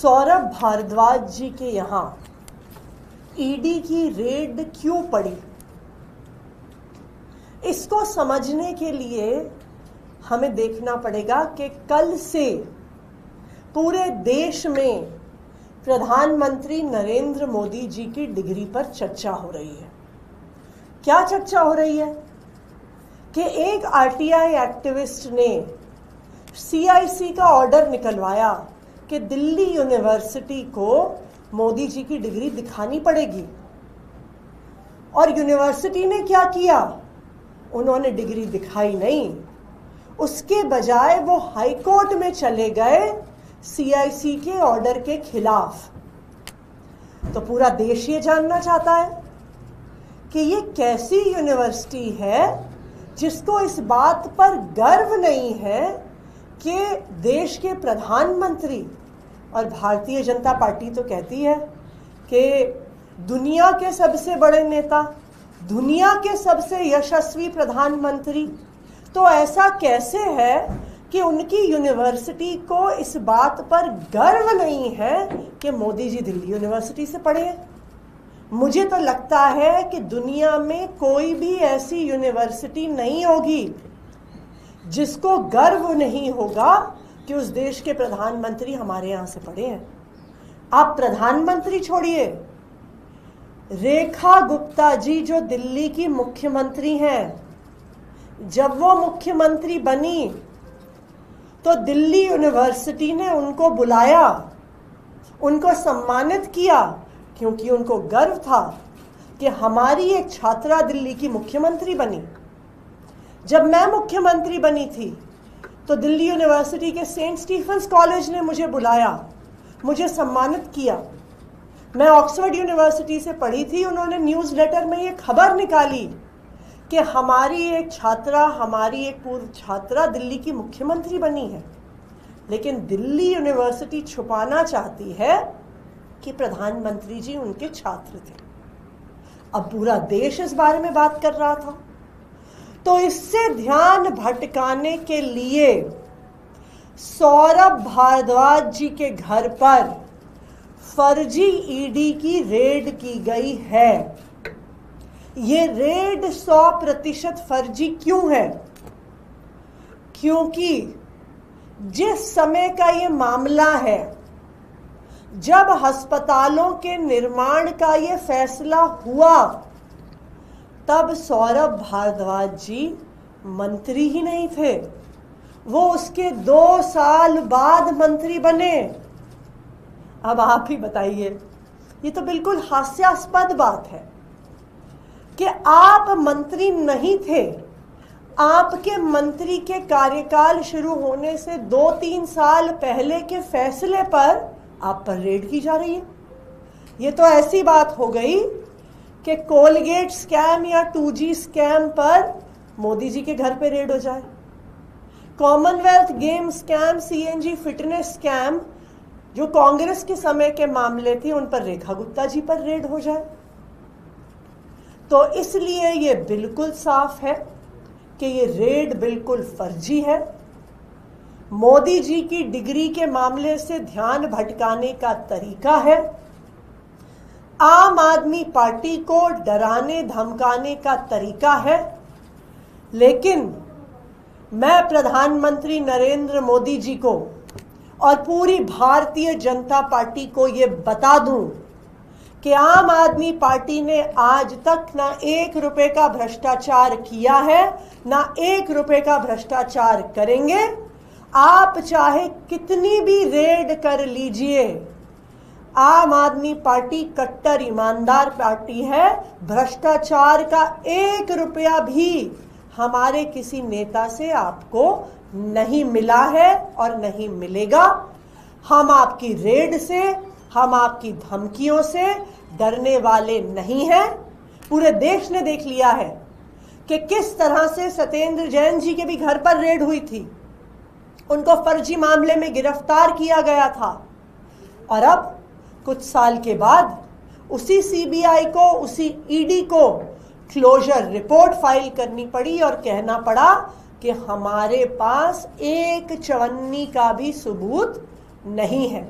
सौरभ भारद्वाज जी के यहाँ ईडी की रेड क्यों पड़ी, इसको समझने के लिए हमें देखना पड़ेगा कि कल से पूरे देश में प्रधानमंत्री नरेंद्र मोदी जी की डिग्री पर चर्चा हो रही है। क्या चर्चा हो रही है कि एक आरटीआई एक्टिविस्ट ने सीआईसी का ऑर्डर निकलवाया कि दिल्ली यूनिवर्सिटी को मोदी जी की डिग्री दिखानी पड़ेगी, और यूनिवर्सिटी ने क्या किया, उन्होंने डिग्री दिखाई नहीं। उसके बजाय वो हाई कोर्ट में चले गए सीआईसी के ऑर्डर के खिलाफ। तो पूरा देश ये जानना चाहता है कि ये कैसी यूनिवर्सिटी है जिसको इस बात पर गर्व नहीं है कि देश के प्रधानमंत्री, और भारतीय जनता पार्टी तो कहती है कि दुनिया के सबसे बड़े नेता, दुनिया के सबसे यशस्वी प्रधानमंत्री, तो ऐसा कैसे है कि उनकी यूनिवर्सिटी को इस बात पर गर्व नहीं है कि मोदी जी दिल्ली यूनिवर्सिटी से पढ़े हैं। मुझे तो लगता है कि दुनिया में कोई भी ऐसी यूनिवर्सिटी नहीं होगी जिसको गर्व नहीं होगा कि उस देश के प्रधानमंत्री हमारे यहाँ से पढ़े हैं। आप प्रधानमंत्री छोड़िए, रेखा गुप्ता जी जो दिल्ली की मुख्यमंत्री हैं, जब वो मुख्यमंत्री बनी तो दिल्ली यूनिवर्सिटी ने उनको बुलाया, उनको सम्मानित किया, क्योंकि उनको गर्व था कि हमारी एक छात्रा दिल्ली की मुख्यमंत्री बनी। जब मैं मुख्यमंत्री बनी थी तो दिल्ली यूनिवर्सिटी के सेंट स्टीफेंस कॉलेज ने मुझे बुलाया, मुझे सम्मानित किया। मैं ऑक्सफोर्ड यूनिवर्सिटी से पढ़ी थी, उन्होंने न्यूज़ लेटर में ये खबर निकाली कि हमारी एक छात्रा, हमारी एक पूर्व छात्रा दिल्ली की मुख्यमंत्री बनी है। लेकिन दिल्ली यूनिवर्सिटी छुपाना चाहती है कि प्रधानमंत्री जी उनके छात्र थे। अब पूरा देश इस बारे में बात कर रहा था। तो इससे ध्यान भटकाने के लिए सौरभ भारद्वाज जी के घर पर फर्जी ईडी की रेड की गई है। ये रेड 100% फर्जी क्यों है? क्योंकि जिस समय का ये मामला है, जब अस्पतालों के निर्माण का ये फैसला हुआ, तब सौरभ भारद्वाज जी मंत्री ही नहीं थे, वो उसके 2 साल बाद मंत्री बने। अब आप ही बताइए, ये तो बिल्कुल हास्यास्पद बात है कि आप मंत्री नहीं थे, आपके मंत्री के कार्यकाल शुरू होने से 2-3 साल पहले के फैसले पर आप पर रेड की जा रही है। ये तो ऐसी बात हो गई कि कोलगेट स्कैम या 2G स्कैम पर मोदी जी के घर पे रेड हो जाए, Commonwealth game scam, CNG fitness scam जो कांग्रेस के समय के मामले थे, उन पर रेखा गुप्ता जी पर रेड हो जाए। तो इसलिए ये बिल्कुल साफ है कि ये रेड बिल्कुल फर्जी है। मोदी जी की डिग्री के मामले से ध्यान भटकाने का तरीका है, आम आदमी पार्टी को डराने धमकाने का तरीका है। लेकिन मैं प्रधानमंत्री नरेंद्र मोदी जी को और पूरी भारतीय जनता पार्टी को ये बता दूं कि आम आदमी पार्टी ने आज तक ना 1 रुपए का भ्रष्टाचार किया है, ना 1 रुपए का भ्रष्टाचार करेंगे। आप चाहे कितनी भी रेड कर लीजिए, आम आदमी पार्टी कट्टर ईमानदार पार्टी है। भ्रष्टाचार का 1 रुपया भी हमारे किसी नेता से आपको नहीं मिला है और नहीं मिलेगा। हम आपकी रेड से, हम आपकी धमकियों से डरने वाले नहीं हैं। पूरे देश ने देख लिया है कि किस तरह से सत्येंद्र जैन जी के भी घर पर रेड हुई थी, उनको फर्जी मामले में गिरफ्तार किया गया था, और अब कुछ साल के बाद उसी सीबीआई को, उसी ईडी को क्लोजर रिपोर्ट फाइल करनी पड़ी और कहना पड़ा कि हमारे पास एक चवन्नी का भी सबूत नहीं है।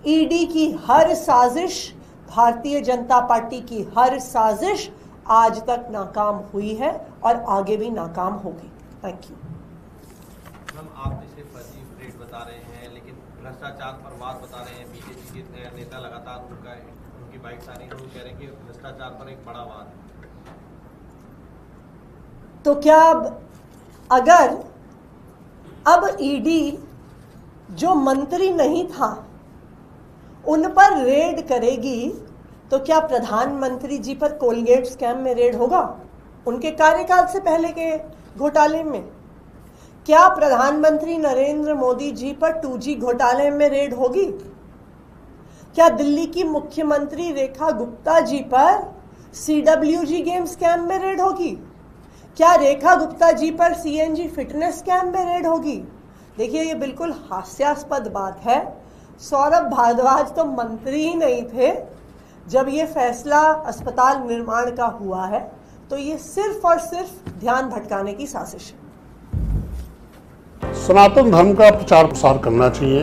ईडी की हर साजिश, भारतीय जनता पार्टी की हर साजिश आज तक नाकाम हुई है और आगे भी नाकाम होगी। Thank you. मैम, आप इसे फर्जी रेट बता रहे हैं, लेकिन भ्रष्टाचार पर वाद बता रहे हैं। बीजेपी के नेता लगातार उनकी बाइट्स आ रही हैं, वो कह रहे हैं कि भ्रष्टाचार पर एक बड़ा वाद है। तो क्या अगर अब ईडी जो मंत्री नहीं था उन पर रेड करेगी तो क्या प्रधानमंत्री जी पर कोलगेट स्कैम में रेड होगा? उनके कार्यकाल से पहले के घोटाले में क्या प्रधानमंत्री नरेंद्र मोदी जी पर 2G घोटाले में रेड होगी? क्या दिल्ली की मुख्यमंत्री रेखा गुप्ता जी पर CWG गेम स्कैम में रेड होगी? क्या रेखा गुप्ता जी पर CNG फिटनेस स्कैम में रेड होगी? देखिए, ये बिल्कुल हास्यास्पद बात है। सौरभ भारद्वाज तो मंत्री ही नहीं थे जब ये फैसला अस्पताल निर्माण का हुआ है। तो ये सिर्फ और सिर्फ ध्यान भटकाने की साजिश है। सनातन धर्म का प्रचार प्रसार करना चाहिए।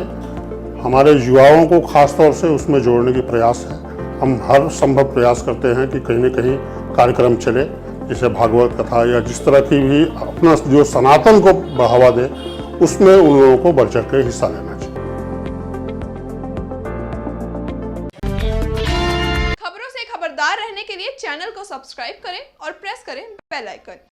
हमारे युवाओं को खास तौर से उसमें जोड़ने की प्रयास है। हम हर संभव प्रयास करते हैं कि कहीं न कहीं कार्यक्रम चले, जैसे भागवत कथा या जिस तरह की भी अपना जो सनातन को बढ़ावा दे, उसमें उन लोगों को बढ़ चढ़ के हिस्सा लेना चाहिए। खबरों से खबरदार रहने के लिए चैनल को सब्सक्राइब करें और प्रेस करें बेल आइकन।